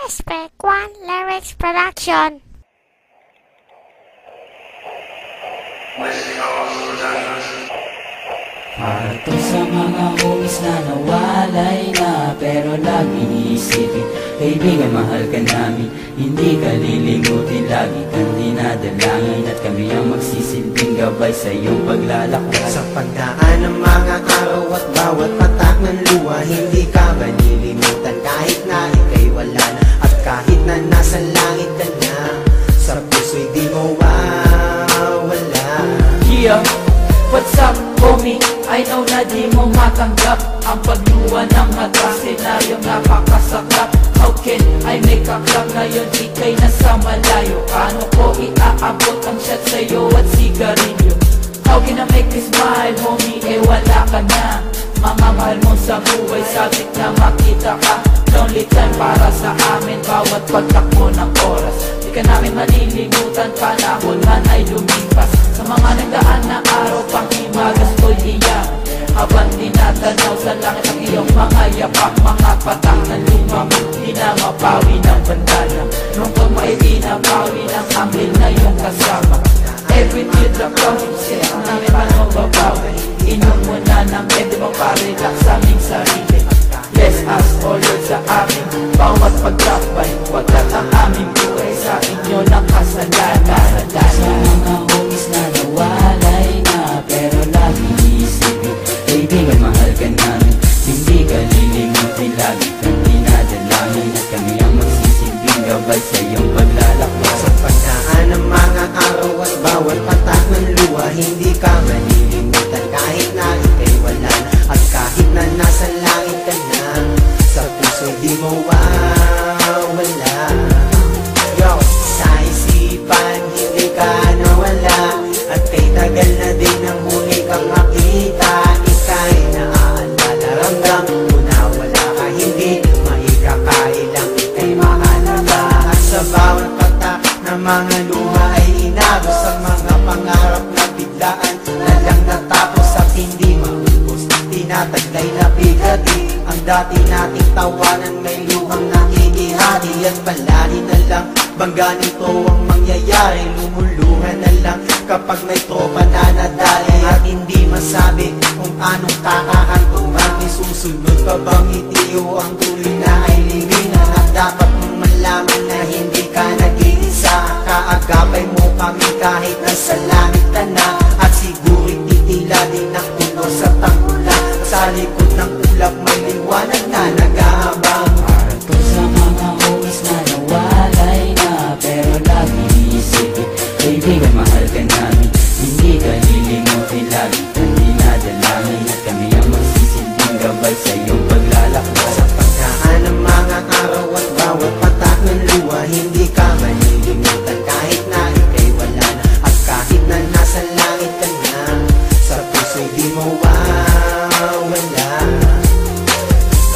Aspect 1 Lyrics Production. Para to sa mga homies na nawalay na, pero lagi iisipin, kaibigan, mahal ka namin. Hindi ka lilimutin, lagi kang dinadalangin, at kami ang magsisilbing gabay sa iyong paglalakbay. Sa pagdaan ng mga araw at bawat patak ng luha, hindi ka malilimutan kahit na ika'y wala na, at kahit na nasa langit ka na, sa puso'y di mo wala. Yeah, what's up, homie? I know na di mo matanggap ang pagluwa ng mata, senaryong napakasakap. How can I make a club ngayon ika'y nasa malayo? Paano ko iaabot ang shot sa'yo at sigarilyo? How can I make you smile, homie? Eh wala ka na. Mga mahal mo sa buhay, sabik na makita ka. Lonely time para sa amin, bawat pagtakbo ng oras. Di ka namin malilimutan, panahon man ay lumipas. Sa mga nagdaan na araw, pang-imagas ko'y iyak, habang tinatanaw sa langit ang iyong mga yapak. Mga patak na lumamang, di na mapawi ng bandana. Nung pag may binabawi ng anghel na iyong kasama. Every teardrop counting, sila namin paano babawi. Inom mo na ng pwede mong parelax sa aming sarili. Bless us, O Lord, sa amin bawat pagkakbay, pagkat ang aming buhay sa inyo ng kasalanan. Sa mga homies na nawalay na, pero lagi iisipin, kaibigan, mahal ka namin. Hindi ka lilimutin, lagi kang dinadalangin, at kami ang magsisilbing gabay sa iyong paglalakbay. Sa pagdaan ng mga araw at bawat patak ng luha, hindi ka malilimutan kahit na ika'y wala na, at kahit na nasa langit ka na, sa puso di mo wala. Yo, sa isipan hindi ka nawala, at kay tagal na din ang huli kang makita. Ika'y naaalala, ramdam mo na wala ka, hindi maikakailang ika'y mahalaga. At sa bawat patak na mga luha ay inagos ang mga pangarap na biglaan na lang natapos at hindi maubos. Tinataglay na bigati ang dati nating tawanan, may luhang nakikihati, at palagi na lang bangga nito ang mangyayari. Lumuluhan na lang kapag may tropa na nadali, at hindi masabi kung anong kakahantungan. May susunod pa bang itiyo ang tuloy na ay liwinan, at dapat mong malaman na hindi ka nag-iisa. Kaagapay mo kami kahit nasa langit ka na, at siguro'y titila din ang ulo sa tanggulan. Sa likod ng ulap may liwanag na nag-aabang. Para to sa mga homies na nawalay na, pero lagi iisipin, kaibigan, mahal ka namin. Hindi ka lilimutin, lagi kang dinadalangin, at kami ang magsisilbing gabay sa iyong paglalakbay. Sa pagdaan ng mga araw at bawat patak ng luha, hindi ka malilimutan kahit na ika'y wala na, at kahit na nasa langit ka na, sa puso'y di mo wala.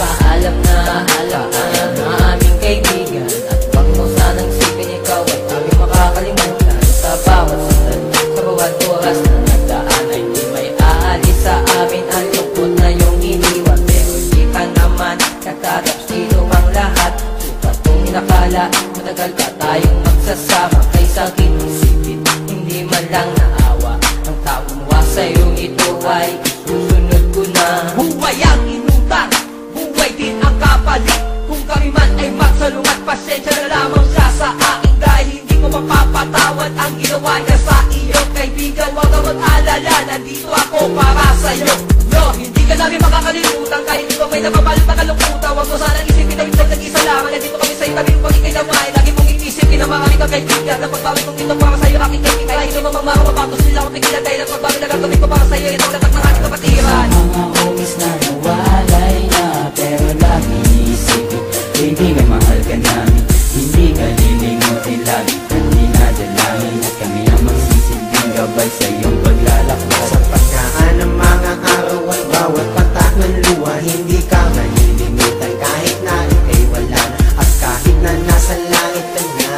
Paalam na ang aming kaibigan, at wag mo sanang isipin ikaw ay aming makakalimutan. Sa bawat sandali, sa bawat oras na nagdaan, ay di may aalis sa amin ang lungkot na iyong iniwan. Pero di ka naman nagtatapos dito ang lahat. Sukat kong inakala, matagal pa tayong magsasama. Kaysa isipin, hindi man lang naawa ang taong wa sa'yong ito ay susunod ko na. Buhay ang inutang, buhay din ang kapalit. Kung kami man ay magsalungat, pasensya na lamang siya sa akin, dahil hindi ko mapapatawad ang ginawa niya sa iyo. Kaibigan, wag ka mag-alala, nandito ako para sa'yo. No, hindi ka namin makakalimutan, kahit ikaw may napabalot na kalungkutan. Wag mo sanang isipin na minsan nag-isa lamang, nandito kami sa'yo tabi yung pag-ikay na mahal. Lagi mong inisipin na mga kami kaibigan, na pagbawi kong ito para sa'yo aking kaibigan. Kahit ito mamang mapapatos nila akong tigilan, dahil ang pagbawi na gagawin ko para sa'yo, ito latak ng aking kapatiran. Mga homies na nawalay na, pero lagi iisipin, kaibigan, mahal ka namin. Hindi ka lilimutin, lagi kang dinadalangin, at kami ang magsisilbing gabay sa iyong paglalakbay. Sa pagdaan ng mga araw at bawat patak ng luha, hindi ka malilimutan kahit na ika'y wala na, at kahit na nasa langit ka na,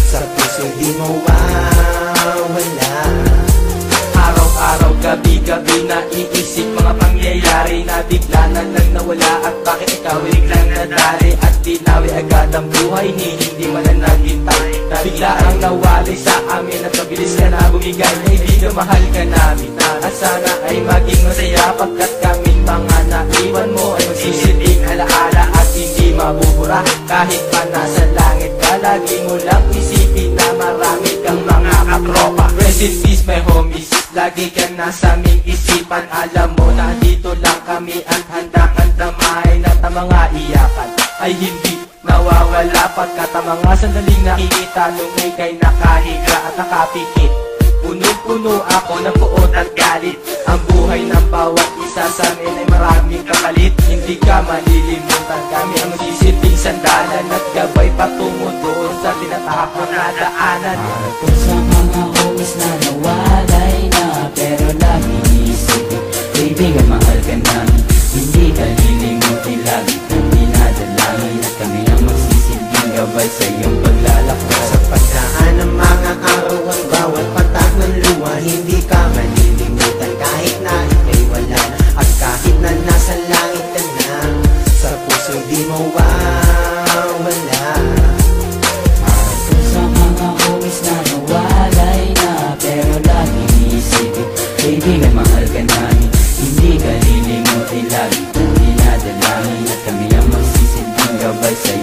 sa puso'y di mo wala. Araw-araw, gabi-gabi na iisip mga pangyayari na bigla na lang nawala, at bakit ikaw biglang nadali, at di binawi agad ang buhay ni hindi man na naghintay. Bigla ang nawalay sa amin at mabilis ka na bumigay. Kaibigan, mahal ka namin at sana ay maging masaya, pagkat kaming mga naiwan mo ay magsisilbing alaala at hindi mabubura. Kahit pa nasa langit ka, lagi mo lang isipin na marami kang mga katropa. Rest in peace my homies, lagi ka nasa aming isipan. Alam mo na dito lang kami at handang damahin at ang mga iyakan ay hindi nawawala, pagkat ang mga sandaling nakikita nung ika'y nakahiga at nakapikit. Puno-puno ako ng puot at galit. Ang buhay ng bawat isa sa amin ay maraming kapalit. Hindi ka malilimutan, kami ang magsisilbing sandalan at gabay patungo doon sa tinatahak na daanan. Para po sa mga homies na nawalay na, pero lagi isipin, kaibigan, mahal ka namin, hindi ka lilimutin, lagi kang dinadalangin at kami ang magsisilbing gabay sa iyong paglalakbay. Sa pagdaan ng mga araw at bawat patak ng luha, hindi ka malilimutan kahit na ika'y wala na. At kahit na nasa langit ka na, sa puso di mo wawala. Para po sa mga homies na nawalay na, pero lagi isipin, kaibigan, mahal ka namin, hindi ka lilimutin, lagi kang dinadalangin at kami ang magsisilbing gabay sa